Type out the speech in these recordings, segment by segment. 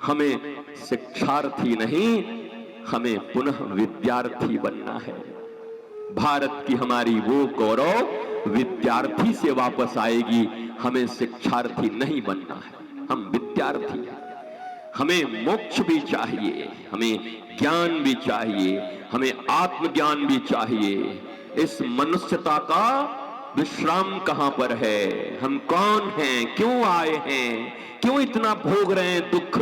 हमें शिक्षार्थी नहीं, हमें पुनः विद्यार्थी बनना है। भारत की हमारी वो गौरव विद्यार्थी से वापस आएगी। हमें शिक्षार्थी नहीं बनना है, हम विद्यार्थी हैं। हमें मोक्ष भी चाहिए, हमें ज्ञान भी चाहिए, हमें आत्मज्ञान भी चाहिए। इस मनुष्यता का विश्राम कहां पर है? हम कौन हैं? क्यों आए हैं? क्यों इतना भोग रहे हैं दुख?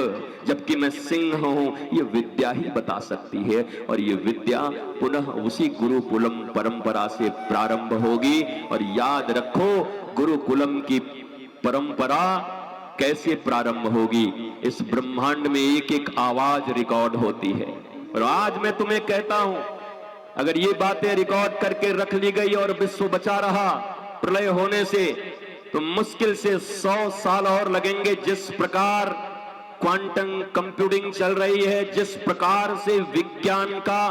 जबकि मैं सिंह हूं, ये विद्या ही बता सकती है। और ये विद्या पुनः उसी गुरुकुलम परंपरा से प्रारंभ होगी। और याद रखो, गुरुकुलम की परंपरा कैसे प्रारंभ होगी? इस ब्रह्मांड में एक एक आवाज रिकॉर्ड होती है। और आज मैं तुम्हें कहता हूं, अगर ये बातें रिकॉर्ड करके रख ली गई और विश्व बचा रहा प्रलय होने से, तो मुश्किल से 100 साल और लगेंगे। जिस प्रकार क्वांटम कंप्यूटिंग चल रही है, जिस प्रकार से विज्ञान का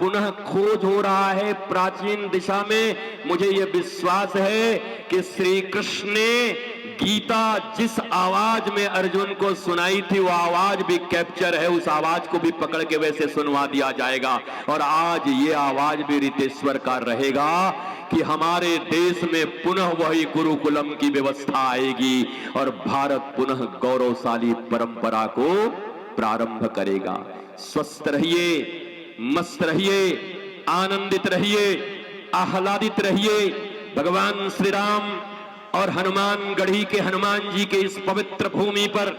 पुनः खोज हो रहा है प्राचीन दिशा में, मुझे यह विश्वास है कि श्री कृष्ण ने गीता जिस आवाज में अर्जुन को सुनाई थी, वो आवाज भी कैप्चर है। उस आवाज को भी पकड़ के वैसे सुनवा दिया जाएगा। और आज ये आवाज भी रितेश्वर का रहेगा कि हमारे देश में पुनः वही गुरुकुलम की व्यवस्था आएगी और भारत पुनः गौरवशाली परंपरा को प्रारंभ करेगा। स्वस्थ रहिए, मस्त रहिए, आनंदित रहिए, आह्लादित रहिए। भगवान श्री राम और हनुमान गढ़ी के हनुमान जी के इस पवित्र भूमि पर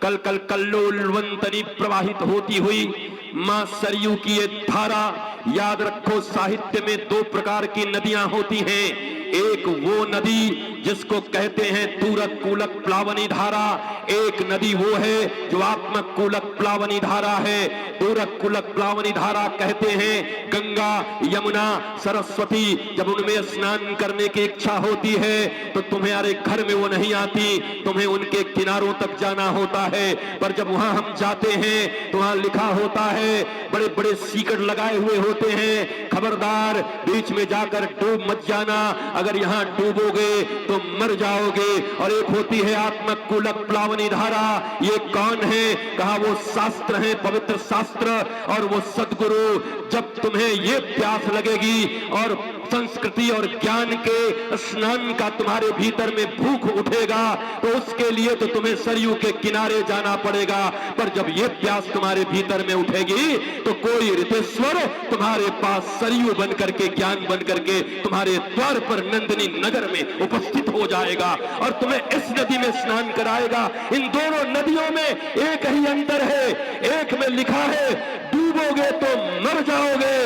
कल कल कल्लोलवंतनी प्रवाहित होती हुई मां सरयू की ये धारा। याद रखो, साहित्य में 2 प्रकार की नदियां होती हैं। एक वो नदी जिसको कहते हैं तूरक कूलक प्लावनी धारा, एक नदी वो है जो आत्मक कूलक प्लावनी धारा है। तूरक कूलक प्लावनी धारा कहते हैं गंगा, यमुना, सरस्वती। जब उनमें स्नान करने की इच्छा होती है तो तुम्हारे घर में वो नहीं आती, तुम्हें उनके किनारों तक जाना होता है। पर जब वहां हम जाते हैं तो वहां लिखा होता है, बड़े बड़े सीकड़ लगाए हुए होते हैं, खबरदार बीच में जाकर डूब मत जाना, अगर यहां डूबोगे तो मर जाओगे। और एक होती है आत्मक कूलक प्लावनी धारा। ये कौन है? कहा वो शास्त्र है, पवित्र शास्त्र और वो सदगुरु। जब तुम्हें ये प्यास लगेगी और संस्कृति और ज्ञान के स्नान का तुम्हारे भीतर में भूख उठेगा, तो उसके लिए तो तुम्हें सरयू के किनारे जाना पड़ेगा। पर जब ये प्यास तुम्हारे भीतर में उठेगी तो कोई रितेश्वर तुम्हारे पास सरयू बन करके, ज्ञान बन करके तुम्हारे द्वार पर नंदिनी नगर में उपस्थित हो जाएगा और तुम्हें इस नदी में स्नान कराएगा। इन दोनों नदियों में एक ही अंतर है, एक में लिखा है डूबोगे तो मर जाओगे,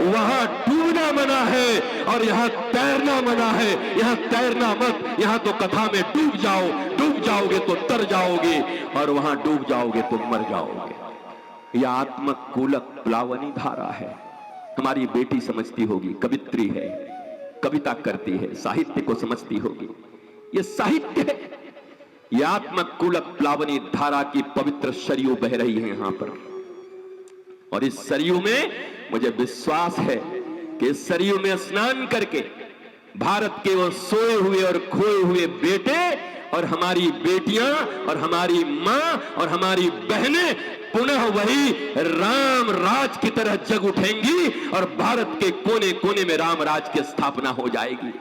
वहां डूबना मना है और यहां तैरना मना है। यहां तैरना मत, यहां तो कथा में डूब जाओ, डूब जाओगे तो तर जाओगे और वहां डूब जाओगे तो मर जाओगे। यह आत्मक कूलक प्लावनी धारा है। हमारी बेटी समझती होगी, कवित्री है, कविता करती है, साहित्य को समझती होगी। यह साहित्य है, यह आत्मक कूलक प्लावनी धारा की पवित्र सरयू बह रही है यहां पर। और इस सरयू में मुझे विश्वास है कि इस सरयू में स्नान करके भारत के वो सोए हुए और खोए हुए बेटे और हमारी बेटियां और हमारी मां और हमारी बहनें पुनः वही राम राज की तरह जग उठेंगी और भारत के कोने कोने में राम राज की स्थापना हो जाएगी।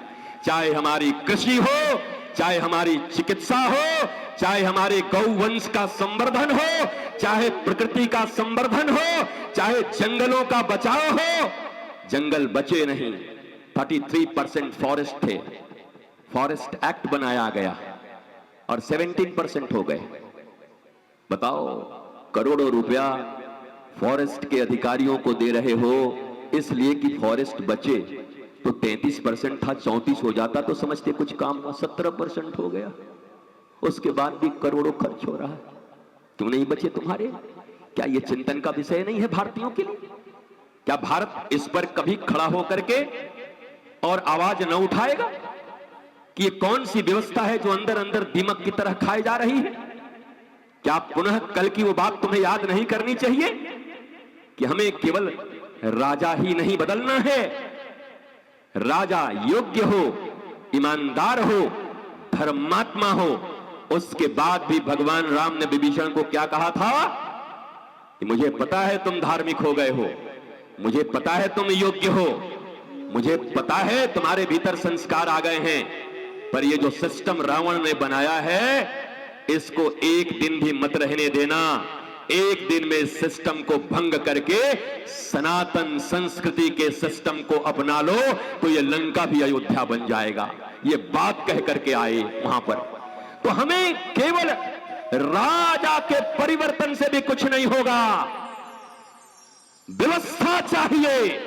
चाहे हमारी कृषि हो, चाहे हमारी चिकित्सा हो, चाहे हमारे गौवंश का संवर्धन हो, चाहे प्रकृति का संवर्धन हो, चाहे जंगलों का बचाव हो। जंगल बचे नहीं, 33% फॉरेस्ट थे, फॉरेस्ट एक्ट बनाया गया और 17% हो गए। बताओ, करोड़ों रुपया फॉरेस्ट के अधिकारियों को दे रहे हो इसलिए कि फॉरेस्ट बचे। तो 33% था, 34 हो जाता तो समझते कुछ काम हुआ। 17% हो गया, उसके बाद भी करोड़ों खर्च हो रहा है। क्यों नहीं बचे तुम्हारे? क्या यह चिंतन का विषय नहीं है भारतीयों के लिए? क्या भारत इस पर कभी खड़ा होकर के और आवाज न उठाएगा कि ये कौन सी व्यवस्था है जो अंदर अंदर दीमक की तरह खाए जा रही है? क्या पुनः कल की वो बात तुम्हें याद नहीं करनी चाहिए कि हमें केवल राजा ही नहीं बदलना है, राजा योग्य हो, ईमानदार हो, धर्मात्मा हो, उसके बाद भी भगवान राम ने विभीषण को क्या कहा था कि मुझे पता है तुम धार्मिक हो गए हो, मुझे पता है तुम योग्य हो, मुझे पता है तुम्हारे भीतर संस्कार आ गए हैं, पर ये जो सिस्टम रावण ने बनाया है इसको एक दिन भी मत रहने देना। एक दिन में सिस्टम को भंग करके सनातन संस्कृति के सिस्टम को अपना लो तो ये लंका भी अयोध्या बन जाएगा। ये बात कह करके आए वहां पर। तो हमें केवल राजा के परिवर्तन से भी कुछ नहीं होगा, व्यवस्था चाहिए,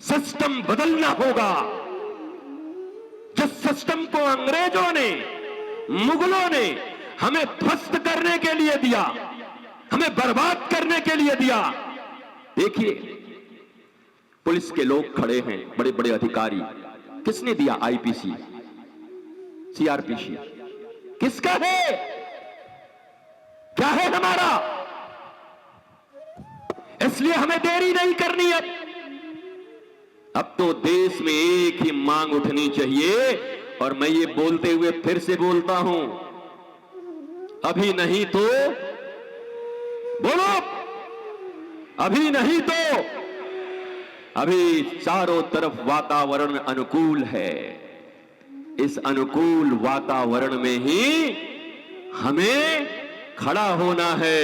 सिस्टम बदलना होगा। जिस सिस्टम को अंग्रेजों ने, मुगलों ने हमें ध्वस्त करने के लिए दिया, हमें बर्बाद करने के लिए दिया। देखिए पुलिस के लोग खड़े हैं, बड़े बड़े अधिकारी, किसने दिया? आईपीसी, सीआरपीसी, किसका है? क्या है हमारा? इसलिए हमें देरी नहीं करनी। अब तो देश में एक ही मांग उठनी चाहिए, और मैं ये बोलते हुए फिर से बोलता हूं, अभी नहीं तो बोलो, अभी नहीं तो अभी चारों तरफ वातावरण अनुकूल है। इस अनुकूल वातावरण में ही हमें खड़ा होना है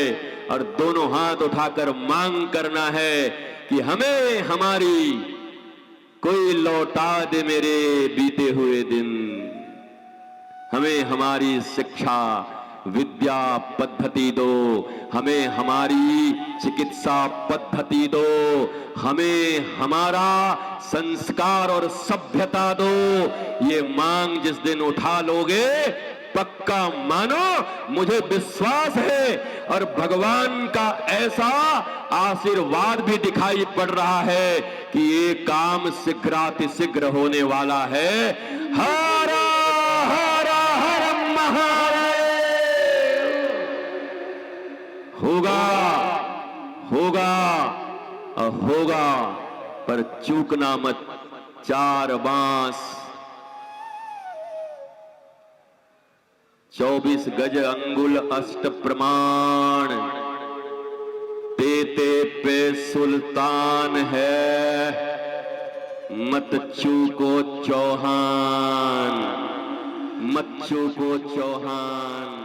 और दोनों हाथ उठाकर मांग करना है कि हमें हमारी कोई लौटा दे मेरे बीते हुए दिन, हमें हमारी शिक्षा विद्या पद्धति दो, हमें हमारी चिकित्सा पद्धति दो, हमें हमारा संस्कार और सभ्यता दो। ये मांग जिस दिन उठा लोगे, पक्का मानो, मुझे विश्वास है और भगवान का ऐसा आशीर्वाद भी दिखाई पड़ रहा है कि ये काम शीघ्रातिशीघ्र होने वाला है। हरा हरा हर महादेव। होगा होगा होगा, पर चूकना मत। 4 बांस 24 गज अंगुल अष्ट प्रमाण, तेते पे सुल्तान है, मत चूको चौहान, मत चूको चौहान।